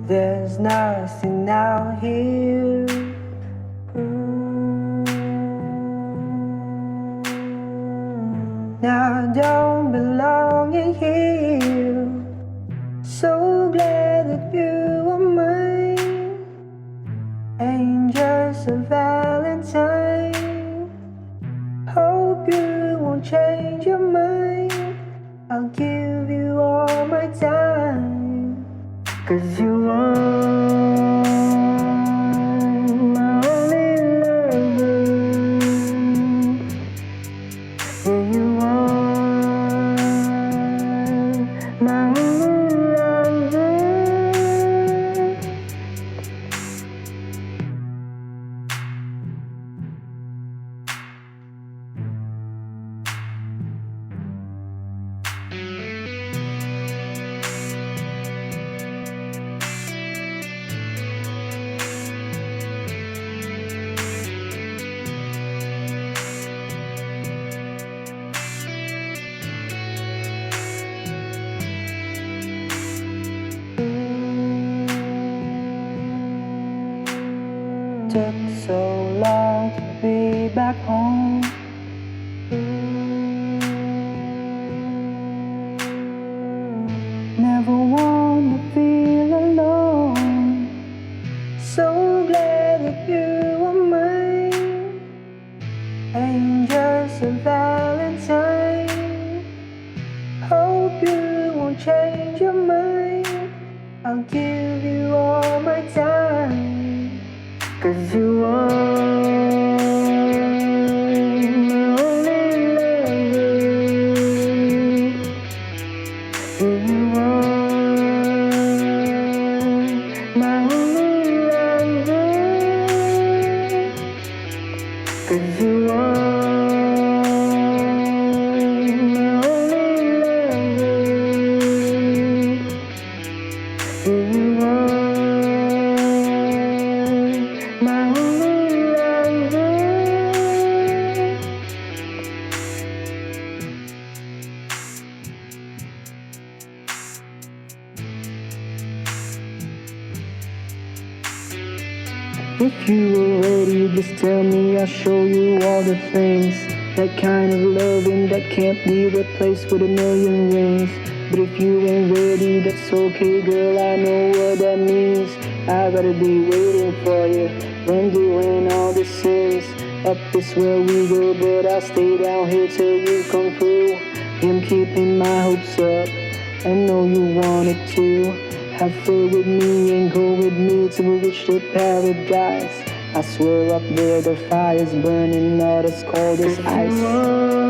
There's nothing out here. Now I don't belong in here. So glad that you are mine. Ain't just a valentine. Hope you won't change your mind. I'll give you all my time. 'Cause you are my only lover. Yeah, you are my only lover. Took so long to be back home. Never want to feel alone. So glad that you are mine. Ain't just a valentine. Hope you won't change your mind. I'll give you all my time. 'Cause you are my only lover. You are my only lover. 'Cause you are my only lover. You are my only lover. If you were ready, just tell me, I'll show you all the things. That kind of loving that can't be replaced with a million rings. But if you ain't ready, that's okay, girl, I know what that means. I gotta be waiting for you when doing all the sins. Up is where we go, but I'll stay down here till you come through. I'm keeping my hopes up, I know you want it too. Have fun with me and go with me to reach the paradise. I swear up there the fire's burning, all that's cold as ice.